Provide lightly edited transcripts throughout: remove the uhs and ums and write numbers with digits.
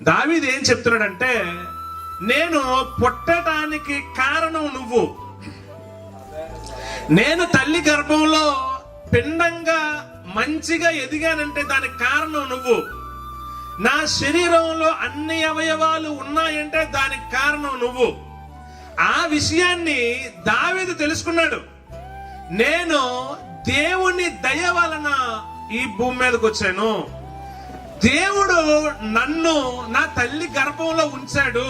దావీదు ఏం చెప్తున్నాడంటే, నేను పుట్టడానికి కారణం నువ్వు, నేను తల్లి గర్భంలో పిండంగా మంచిగా ఎదిగానంటే దానికి కారణం నువ్వు, నా శరీరంలో అన్ని అవయవాలు ఉన్నాయంటే దానికి కారణం నువ్వు. ఆ విషయాన్ని దావీదు తెలుసుకున్నాడు. నేను దేవుని దయ వలన ఈ భూమి మీదకి వచ్చాను, దేవుడు నన్ను నా తల్లి గర్భంలో ఉంచాడు,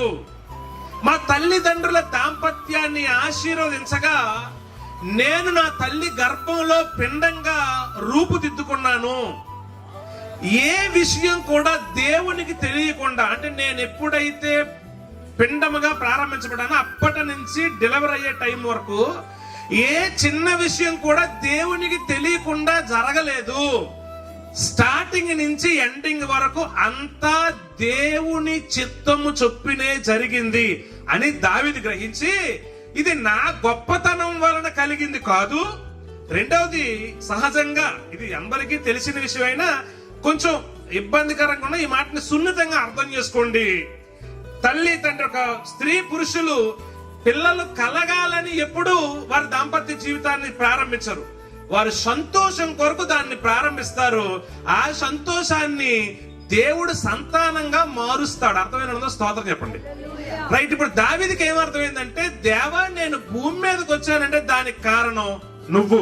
మా తల్లిదండ్రుల దాంపత్యాన్ని ఆశీర్వదించగా నేను నా తల్లి గర్భంలో పిండంగా రూపుదిద్దుకున్నాను. ఏ విషయం కూడా దేవునికి తెలియకుండా, అంటే నేను ఎప్పుడైతే పిండముగా ప్రారంభించబడానో అప్పటి నుంచి డెలివరీ అయ్యే టైం వరకు ఏ చిన్న విషయం కూడా దేవునికి తెలియకుండా జరగలేదు. స్టార్టింగ్ నుంచి ఎండింగ్ వరకు అంతా దేవుని చిత్తము చొప్పినే జరిగింది అని దావీదు గ్రహించి, ఇది నా గొప్పతనం వలన కలిగింది కాదు. రెండవది, సహజంగా ఇది అందరికీ తెలిసిన విషయమైనా కొంచెం ఇబ్బందికరంగా ఉన్న ఈ మాటని సున్నితంగా అర్థం చేసుకోండి. తల్లి తండ్రి, ఒక స్త్రీ పురుషులు పిల్లలు కలగాలని ఎప్పుడు వారి దాంపత్య జీవితాన్ని ప్రారంభించరు, వారు సంతోషం కొరకు దాన్ని ప్రారంభిస్తారు. ఆ సంతోషాన్ని దేవుడు సంతానంగా మారుస్తాడు. అర్థమైన స్తోత్రం చెప్పండి. రైట్. ఇప్పుడు దావీదుకి ఏమర్థమైందంటే, దేవా నేను భూమి మీదకి వచ్చానంటే దానికి కారణం నువ్వు.